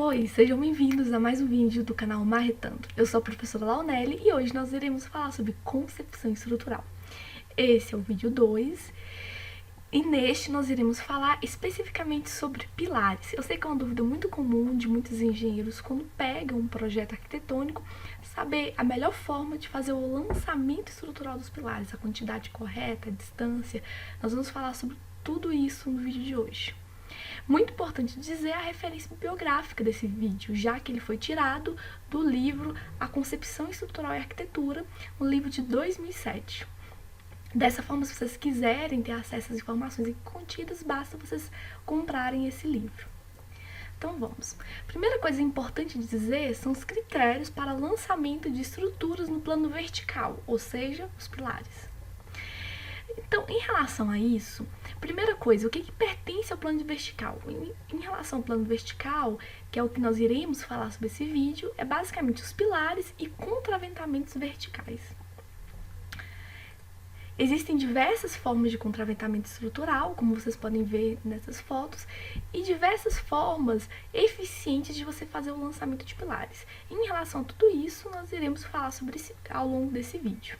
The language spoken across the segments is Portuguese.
Oi, sejam bem-vindos a mais um vídeo do canal Marretando. Eu sou a professora Launelli e hoje nós iremos falar sobre concepção estrutural. Esse é o vídeo 2 e neste nós iremos falar especificamente sobre pilares. Eu sei que é uma dúvida muito comum de muitos engenheiros quando pegam um projeto arquitetônico, saber a melhor forma de fazer o lançamento estrutural dos pilares, a quantidade correta, a distância. Nós vamos falar sobre tudo isso no vídeo de hoje. Muito importante dizer a referência bibliográfica desse vídeo, já que ele foi tirado do livro A Concepção Estrutural e Arquitetura, um livro de 2007. Dessa forma, se vocês quiserem ter acesso às informações contidas, basta vocês comprarem esse livro. Então vamos. Primeira coisa importante de dizer são os critérios para lançamento de estruturas no plano vertical, ou seja, os pilares. Então, em relação a isso, primeira coisa, o que pertence ao plano vertical? Em relação ao plano vertical, que é o que nós iremos falar sobre esse vídeo, é basicamente os pilares e contraventamentos verticais. Existem diversas formas de contraventamento estrutural, como vocês podem ver nessas fotos, e diversas formas eficientes de você fazer o lançamento de pilares. Em relação a tudo isso, nós iremos falar sobre isso ao longo desse vídeo.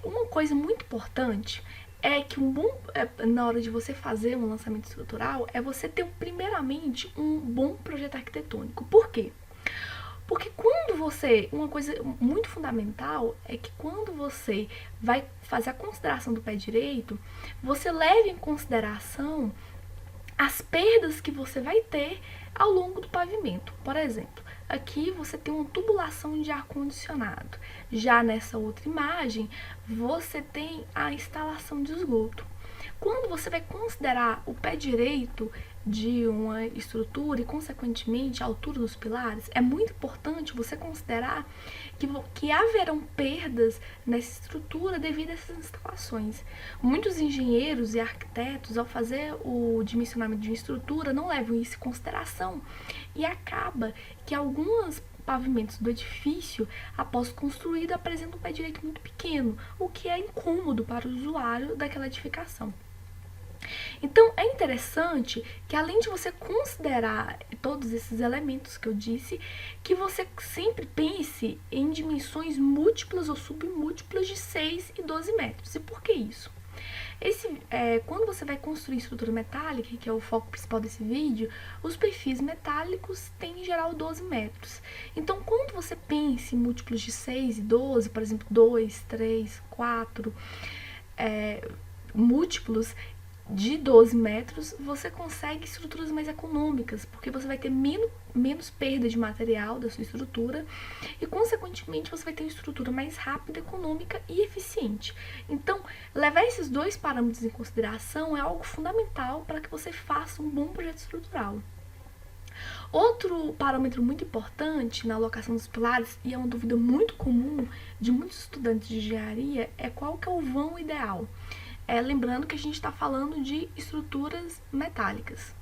Uma coisa muito importante é que na hora de você fazer um lançamento estrutural, é você ter primeiramente um bom projeto arquitetônico. Por quê? Porque uma coisa muito fundamental é que quando você vai fazer a consideração do pé direito, você leve em consideração as perdas que você vai ter ao longo do pavimento. Por exemplo, aqui você tem uma tubulação de ar-condicionado. Já nessa outra imagem, você tem a instalação de esgoto. Quando você vai considerar o pé direito de uma estrutura e, consequentemente, a altura dos pilares, é muito importante você considerar que haverão perdas nessa estrutura devido a essas instalações. Muitos engenheiros e arquitetos, ao fazer o dimensionamento de uma estrutura, não levam isso em consideração e acaba que alguns pavimentos do edifício, após construído, apresentam um pé direito muito pequeno, o que é incômodo para o usuário daquela edificação. Então, é interessante que, além de você considerar todos esses elementos que eu disse, que você sempre pense em dimensões múltiplas ou submúltiplas de 6 e 12 metros. E por que isso? Quando você vai construir estrutura metálica, que é o foco principal desse vídeo, os perfis metálicos têm, em geral, 12 metros. Então, quando você pensa em múltiplos de 6 e 12, por exemplo, 2, 3, 4, múltiplos de 12 metros, você consegue estruturas mais econômicas, porque você vai ter menos perda de material da sua estrutura e, consequentemente, você vai ter uma estrutura mais rápida, econômica e eficiente. Então, levar esses dois parâmetros em consideração é algo fundamental para que você faça um bom projeto estrutural. Outro parâmetro muito importante na alocação dos pilares, e é uma dúvida muito comum de muitos estudantes de engenharia, é qual que é o vão ideal. Lembrando que a gente está falando de estruturas metálicas.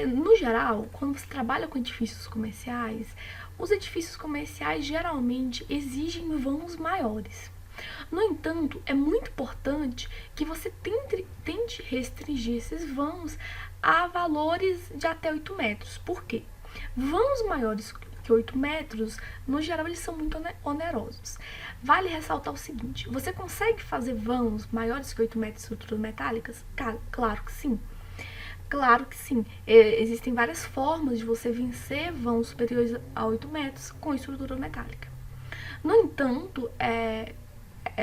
No geral, quando você trabalha com edifícios comerciais, os edifícios comerciais geralmente exigem vãos maiores. No entanto, é muito importante que você tente restringir esses vãos a valores de até 8 metros. Por quê? Vãos maiores que 8 metros, no geral, eles são muito onerosos. Vale ressaltar o seguinte: você consegue fazer vãos maiores que 8 metros de estruturas metálicas? Claro que sim. Claro que sim. Existem várias formas de você vencer vãos superiores a 8 metros com estrutura metálica. No entanto, é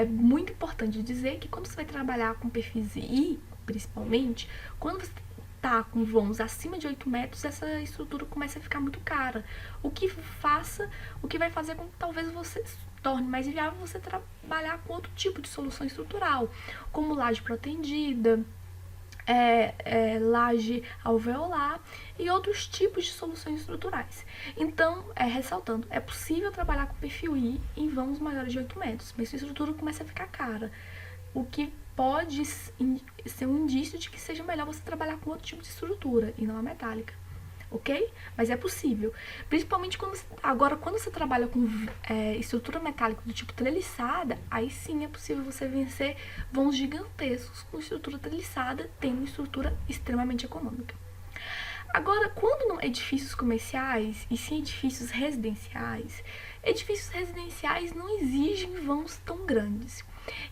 muito importante dizer que quando você vai trabalhar com perfis I, principalmente, quando você tá com vãos acima de 8 metros, essa estrutura começa a ficar muito cara. O que vai fazer com que talvez você torne mais viável você trabalhar com outro tipo de solução estrutural, como laje protendida, laje alveolar e outros tipos de soluções estruturais. Então, ressaltando, é possível trabalhar com perfil I em vãos maiores de 8 metros, mas a estrutura começa a ficar cara, o que pode ser um indício de que seja melhor você trabalhar com outro tipo de estrutura e não a metálica. ok? Mas é possível. Principalmente quando você trabalha com estrutura metálica do tipo treliçada, aí sim é possível você vencer vãos gigantescos com estrutura treliçada, tendo uma estrutura extremamente econômica. Agora, quando não edifícios comerciais e sim edifícios residenciais não exigem vãos tão grandes.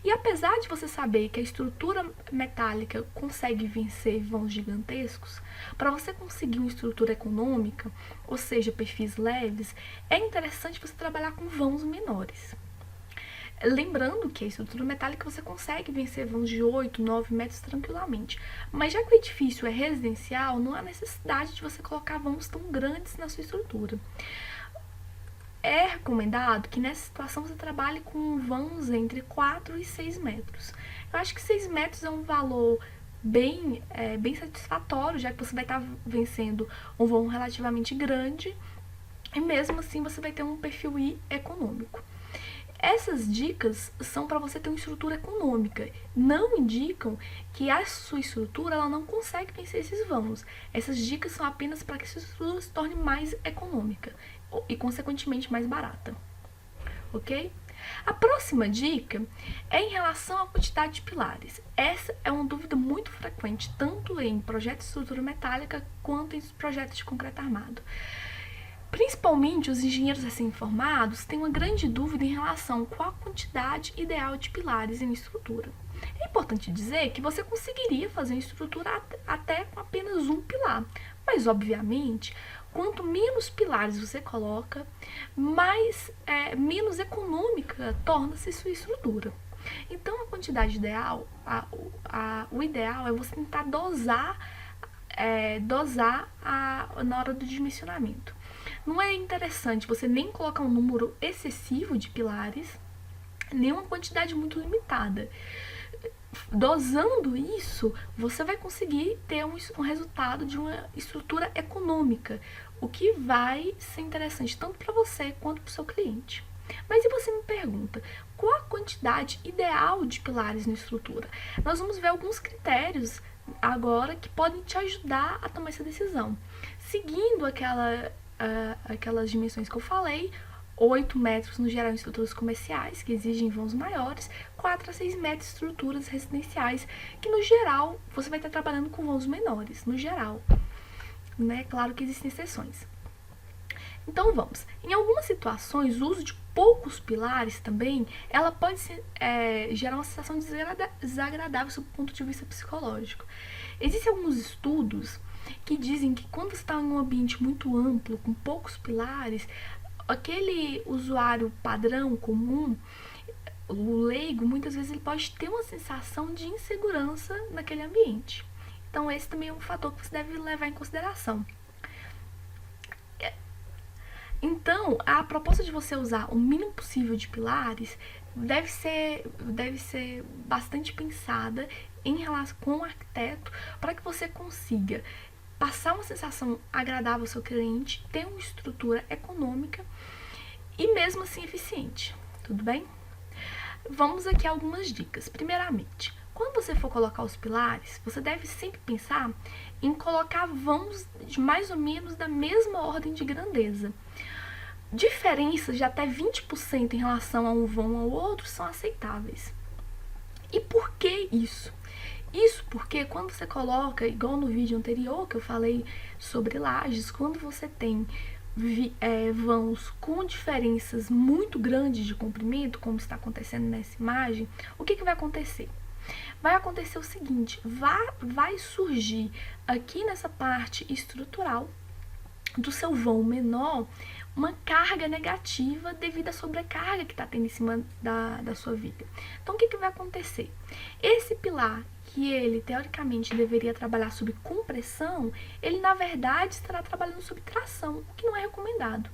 E apesar de você saber que a estrutura metálica consegue vencer vãos gigantescos, para você conseguir uma estrutura econômica, ou seja, perfis leves, é interessante você trabalhar com vãos menores. Lembrando que a estrutura metálica você consegue vencer vãos de 8, 9 metros tranquilamente. Mas já que o edifício é residencial, não há necessidade de você colocar vãos tão grandes na sua estrutura. É recomendado que nessa situação você trabalhe com vãos entre 4 e 6 metros. Eu acho que 6 metros é um valor bem satisfatório, já que você vai estar vencendo um vão relativamente grande e mesmo assim você vai ter um perfil I econômico. Essas dicas são para você ter uma estrutura econômica, não indicam que a sua estrutura ela não consegue vencer esses vãos. Essas dicas são apenas para que a sua estrutura se torne mais econômica e, consequentemente, mais barata. Ok? A próxima dica é em relação à quantidade de pilares. Essa é uma dúvida muito frequente, tanto em projetos de estrutura metálica quanto em projetos de concreto armado. Principalmente os engenheiros recém-formados têm uma grande dúvida em relação a qual a quantidade ideal de pilares em estrutura. É importante dizer que você conseguiria fazer uma estrutura até com apenas um pilar, mas obviamente, quanto menos pilares você coloca, menos econômica torna-se sua estrutura. Então a quantidade ideal, o ideal é você tentar dosar na hora do dimensionamento. Não é interessante você nem colocar um número excessivo de pilares, nem uma quantidade muito limitada. Dosando isso, você vai conseguir ter um resultado de uma estrutura econômica, o que vai ser interessante tanto para você quanto para o seu cliente. Mas e você me pergunta, qual a quantidade ideal de pilares na estrutura? Nós vamos ver alguns critérios agora que podem te ajudar a tomar essa decisão. Seguindo aquelas dimensões que eu falei, 8 metros no geral em estruturas comerciais, que exigem vãos maiores, 4 a 6 metros em estruturas residenciais, que no geral você vai estar trabalhando com vãos menores, no geral. Né? Claro que existem exceções. Então vamos. Em algumas situações, o uso de poucos pilares também, ela pode gerar uma sensação desagradável sob o ponto de vista psicológico. Existem alguns estudos que dizem que quando você está em um ambiente muito amplo, com poucos pilares, aquele usuário padrão, comum, o leigo, muitas vezes ele pode ter uma sensação de insegurança naquele ambiente. Então esse também é um fator que você deve levar em consideração. Então, a proposta de você usar o mínimo possível de pilares deve ser bastante pensada em relação com o arquiteto para que você consiga passar uma sensação agradável ao seu cliente, ter uma estrutura econômica e mesmo assim eficiente. Tudo bem? Vamos aqui a algumas dicas. Primeiramente, quando você for colocar os pilares, você deve sempre pensar em colocar vãos de mais ou menos da mesma ordem de grandeza. Diferenças de até 20% em relação a um vão ao outro são aceitáveis. E por que isso? Isso porque quando você coloca, igual no vídeo anterior que eu falei sobre lajes, quando você tem vãos com diferenças muito grandes de comprimento, como está acontecendo nessa imagem, o que vai acontecer? Vai acontecer o seguinte, vai surgir aqui nessa parte estrutural do seu vão menor uma carga negativa devido à sobrecarga que está tendo em cima da sua viga. Então, o que vai acontecer? Esse pilar, que ele teoricamente deveria trabalhar sob compressão, ele na verdade estará trabalhando sob tração, o que não é recomendado.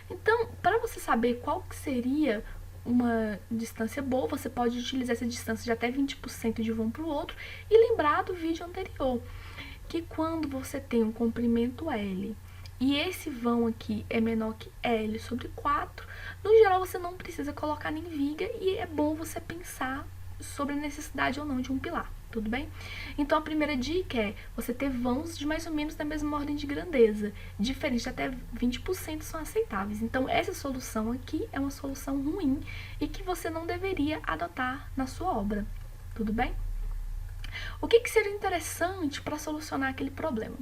Então, para você saber qual que seria uma distância boa, você pode utilizar essa distância de até 20% de um para o outro e lembrar do vídeo anterior, que quando você tem um comprimento L e esse vão aqui é menor que L sobre 4, no geral você não precisa colocar nem viga e é bom você pensar sobre a necessidade ou não de um pilar, tudo bem? Então a primeira dica é você ter vãos de mais ou menos da mesma ordem de grandeza, diferente, até 20% são aceitáveis. Então essa solução aqui é uma solução ruim e que você não deveria adotar na sua obra, tudo bem? O que seria interessante para solucionar aquele problema?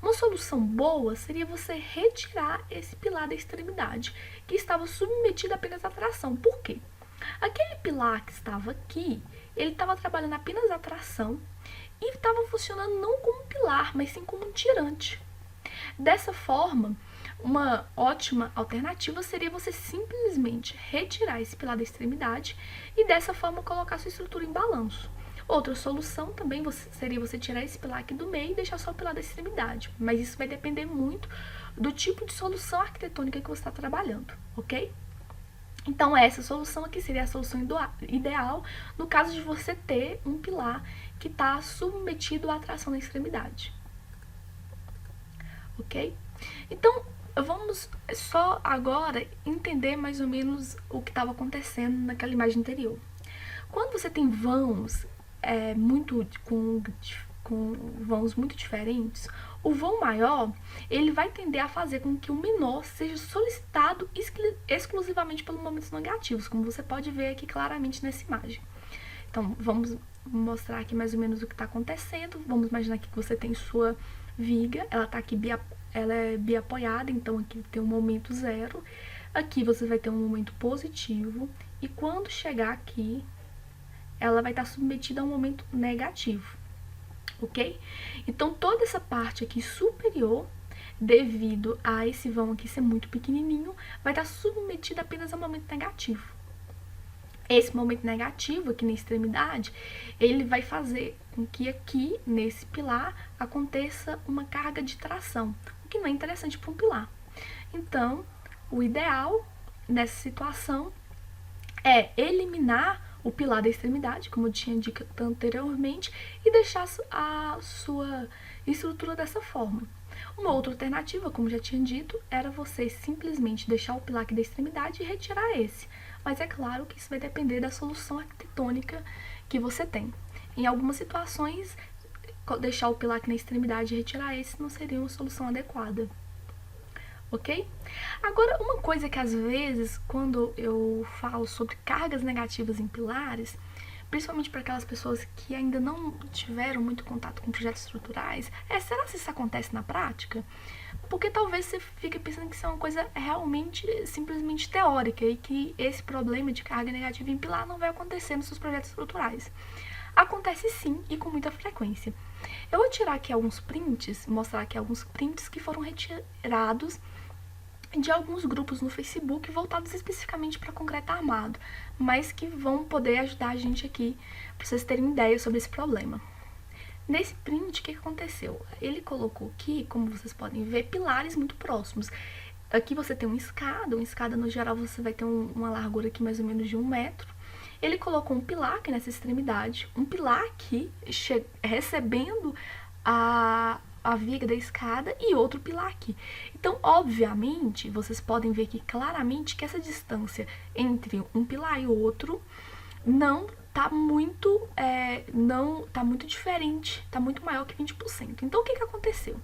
Uma solução boa seria você retirar esse pilar da extremidade, que estava submetido apenas à tração. Por quê? Aquele pilar que estava aqui, ele estava trabalhando apenas a tração e estava funcionando não como pilar, mas sim como um tirante. Dessa forma, uma ótima alternativa seria você simplesmente retirar esse pilar da extremidade e dessa forma colocar sua estrutura em balanço. Outra solução também seria você tirar esse pilar aqui do meio e deixar só o pilar da extremidade, mas isso vai depender muito do tipo de solução arquitetônica que você está trabalhando, ok? Então essa solução aqui seria a solução ideal no caso de você ter um pilar que está submetido à tração da extremidade, ok? Então vamos só agora entender mais ou menos o que estava acontecendo naquela imagem anterior. Quando você tem vãos com vãos muito diferentes, o vão maior ele vai tender a fazer com que o menor seja solicitado exclusivamente pelos momentos negativos, como você pode ver aqui claramente nessa imagem. Então vamos mostrar aqui mais ou menos o que está acontecendo. Vamos imaginar que você tem sua viga, ela está aqui ela é biapoiada, então aqui tem um momento zero, aqui você vai ter um momento positivo e quando chegar aqui ela vai estar submetida a um momento negativo, ok? Então toda essa parte aqui superior, devido a esse vão aqui ser muito pequenininho, vai estar submetida apenas a um momento negativo. Esse momento negativo aqui na extremidade, ele vai fazer com que aqui, nesse pilar, aconteça uma carga de tração, o que não é interessante para um pilar. Então, o ideal nessa situação é eliminar o pilar da extremidade, como eu tinha dito anteriormente, e deixar a sua estrutura dessa forma. Uma outra alternativa, como já tinha dito, era você simplesmente deixar o pilar aqui da extremidade e retirar esse. Mas é claro que isso vai depender da solução arquitetônica que você tem. Em algumas situações, deixar o pilar aqui na extremidade e retirar esse não seria uma solução adequada. Ok? Agora, uma coisa que às vezes, quando eu falo sobre cargas negativas em pilares, principalmente para aquelas pessoas que ainda não tiveram muito contato com projetos estruturais, será que isso acontece na prática? Porque talvez você fique pensando que isso é uma coisa realmente, simplesmente teórica e que esse problema de carga negativa em pilar não vai acontecer nos seus projetos estruturais. Acontece sim e com muita frequência. Eu vou tirar aqui alguns prints, mostrar aqui alguns prints que foram retirados de alguns grupos no Facebook voltados especificamente para concreto armado, mas que vão poder ajudar a gente aqui para vocês terem ideia sobre esse problema. Nesse print, o que aconteceu? Ele colocou aqui, como vocês podem ver, pilares muito próximos. Aqui você tem uma escada no geral você vai ter uma largura aqui mais ou menos de 1 metro. Ele colocou um pilar aqui nessa extremidade, um pilar aqui recebendo a viga da escada e outro pilar aqui. Então, obviamente, vocês podem ver aqui claramente que essa distância entre um pilar e outro não tá muito diferente, tá muito maior que 20%. Então, o que aconteceu?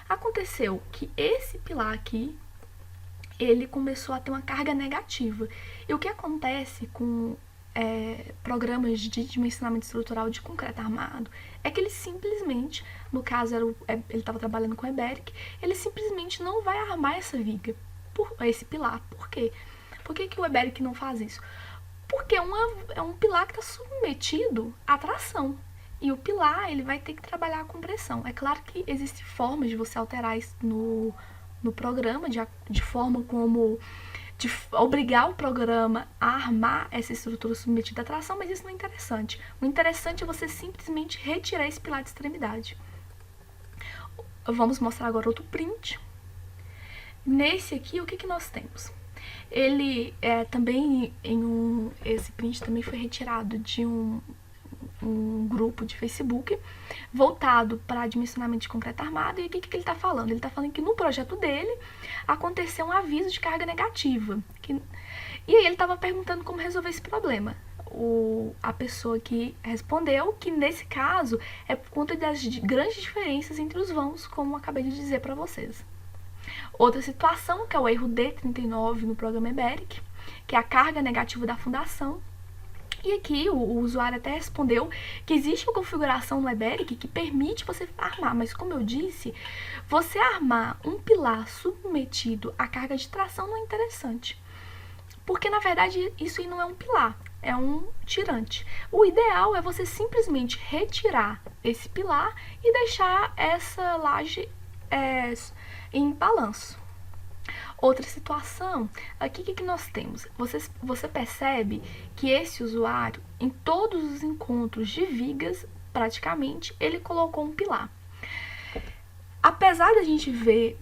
Aconteceu que esse pilar aqui, ele começou a ter uma carga negativa. E o que acontece com programas de dimensionamento estrutural de concreto armado é que ele simplesmente, no caso ele estava trabalhando com EBERIC, ele simplesmente não vai armar essa viga, esse pilar. Por quê? Por que o EBERIC não faz isso? Porque é um pilar que está submetido à tração. E o pilar ele vai ter que trabalhar com pressão. É claro que existem formas de você alterar isso no programa, de forma como de obrigar o programa a armar essa estrutura submetida à tração, mas isso não é interessante. O interessante é você simplesmente retirar esse pilar de extremidade. Vamos mostrar agora outro print. Nesse aqui, o que nós temos? Ele também, esse print também foi retirado de um grupo de Facebook voltado para dimensionamento de concreto armado. E o que ele está falando? Ele está falando que no projeto dele aconteceu um aviso de carga negativa. E aí ele estava perguntando como resolver esse problema. a pessoa que respondeu que nesse caso é por conta das grandes diferenças entre os vãos, como eu acabei de dizer para vocês. Outra situação, que é o erro D39 no programa EBERIC, que é a carga negativa da fundação. E aqui o usuário até respondeu que existe uma configuração no EBERIC que permite você armar, mas como eu disse, você armar um pilar submetido à carga de tração não é interessante. Porque, na verdade, isso aí não é um pilar, é um tirante. O ideal é você simplesmente retirar esse pilar e deixar essa laje em balanço. Outra situação, aqui o que nós temos? Você percebe que esse usuário, em todos os encontros de vigas, praticamente, ele colocou um pilar. Apesar da gente ver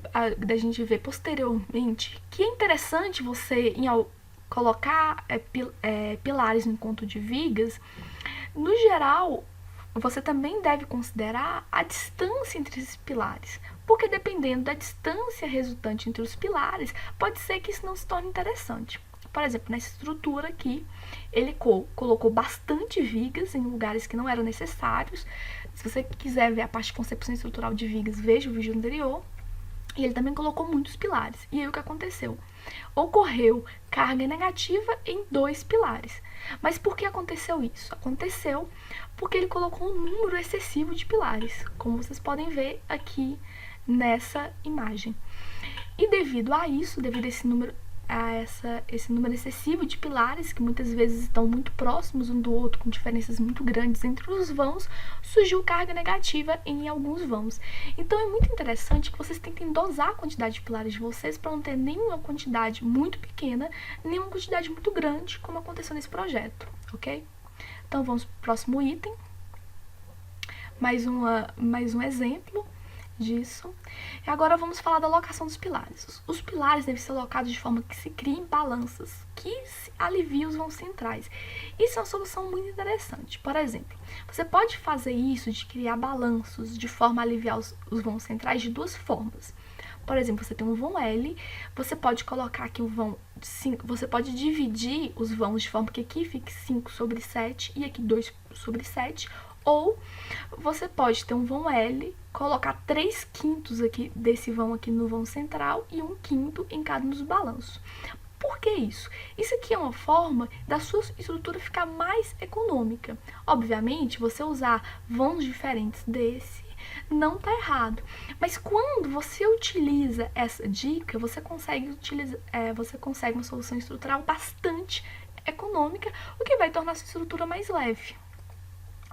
posteriormente que é interessante você colocar pilares no encontro de vigas, no geral, você também deve considerar a distância entre esses pilares, porque dependendo da distância resultante entre os pilares, pode ser que isso não se torne interessante. Por exemplo, nessa estrutura aqui, ele colocou bastante vigas em lugares que não eram necessários. Se você quiser ver a parte de concepção estrutural de vigas, veja o vídeo anterior. E ele também colocou muitos pilares. E aí o que aconteceu? Ocorreu carga negativa em 2 pilares. Mas por que aconteceu isso? Aconteceu porque ele colocou um número excessivo de pilares, como vocês podem ver aqui nessa imagem. E devido a isso, devido a esse número excessivo de pilares, que muitas vezes estão muito próximos um do outro, com diferenças muito grandes entre os vãos, surgiu carga negativa em alguns vãos. Então é muito interessante que vocês tentem dosar a quantidade de pilares de vocês para não ter nenhuma quantidade muito pequena, nenhuma quantidade muito grande, como aconteceu nesse projeto, ok? Então vamos para o próximo item. Mais um exemplo disso. E agora vamos falar da locação dos pilares. Os pilares devem ser locados de forma que se criem balanças que aliviem os vãos centrais. Isso é uma solução muito interessante. Por exemplo, você pode fazer isso de criar balanços de forma a aliviar os vãos centrais de 2 formas. Por exemplo, você tem um vão L, você pode colocar aqui um vão 5, você pode dividir os vãos de forma que aqui fique 5/7 e aqui 2/7, ou você pode ter um vão L, colocar 3/5 aqui desse vão aqui no vão central e 1/5 em cada um dos balanços. Por que isso? Isso aqui é uma forma da sua estrutura ficar mais econômica. Obviamente, você usar vãos diferentes desse não tá errado, mas quando você utiliza essa dica, você consegue uma solução estrutural bastante econômica, o que vai tornar a sua estrutura mais leve.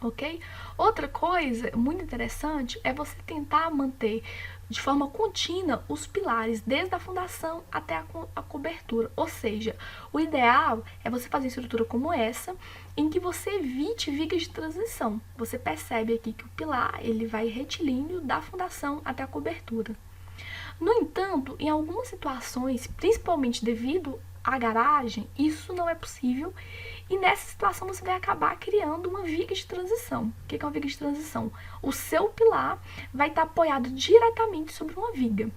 Ok? Outra coisa muito interessante é você tentar manter de forma contínua os pilares, desde a fundação até a cobertura. Ou seja, o ideal é você fazer uma estrutura como essa, em que você evite vigas de transição. Você percebe aqui que o pilar ele vai retilíneo da fundação até a cobertura. No entanto, em algumas situações, principalmente devido à garagem, isso não é possível. E nessa situação você vai acabar criando uma viga de transição. O que é uma viga de transição? O seu pilar vai estar apoiado diretamente sobre uma viga.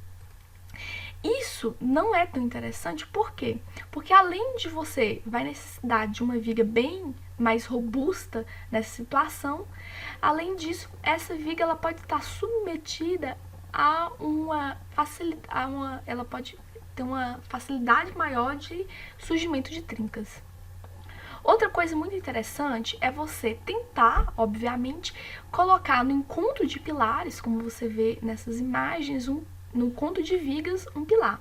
Isso não é tão interessante, por quê? Porque além de você vai necessitar de uma viga bem mais robusta nessa situação, além disso, essa viga ela pode estar submetida a ela pode ter uma facilidade maior de surgimento de trincas. Outra coisa muito interessante é você tentar, obviamente, colocar no encontro de pilares, como você vê nessas imagens, no encontro de vigas, um pilar.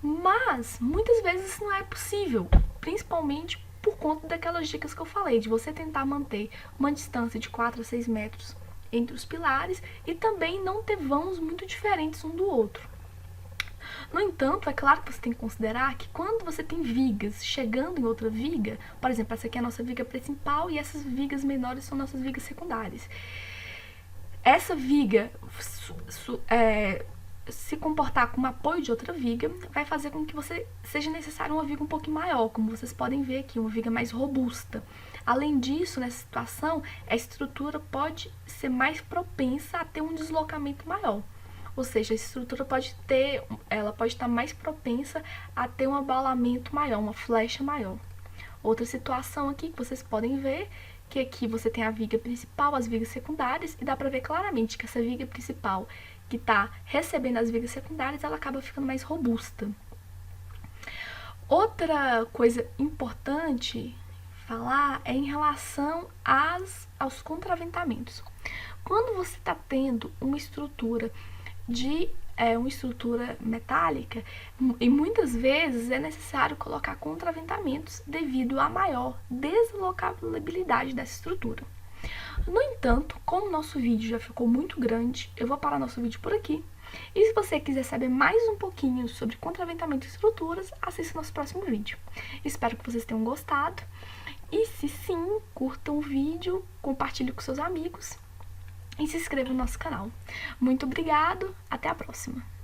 Mas, muitas vezes isso não é possível, principalmente por conta daquelas dicas que eu falei, de você tentar manter uma distância de 4 a 6 metros entre os pilares e também não ter vãos muito diferentes um do outro. No entanto, é claro que você tem que considerar que quando você tem vigas chegando em outra viga, por exemplo, essa aqui é a nossa viga principal e essas vigas menores são nossas vigas secundárias. Essa viga se comportar como apoio de outra viga vai fazer com que seja necessário uma viga um pouquinho maior, como vocês podem ver aqui, uma viga mais robusta. Além disso, nessa situação, a estrutura pode ser mais propensa a ter um deslocamento maior. Ou seja, a estrutura pode estar mais propensa a ter um abalamento maior, uma flecha maior. Outra situação aqui que vocês podem ver, que aqui você tem a viga principal, as vigas secundárias, e dá pra ver claramente que essa viga principal que tá recebendo as vigas secundárias, ela acaba ficando mais robusta. Outra coisa importante falar é em relação aos contraventamentos. Quando você está tendo uma estrutura uma estrutura metálica, e muitas vezes é necessário colocar contraventamentos devido à maior deslocabilidade dessa estrutura. No entanto, como o nosso vídeo já ficou muito grande, eu vou parar nosso vídeo por aqui. E se você quiser saber mais um pouquinho sobre contraventamento e estruturas, assista nosso próximo vídeo. Espero que vocês tenham gostado. E se sim, curtam o vídeo, compartilhe com seus amigos e se inscreva no nosso canal. Muito obrigado, até a próxima!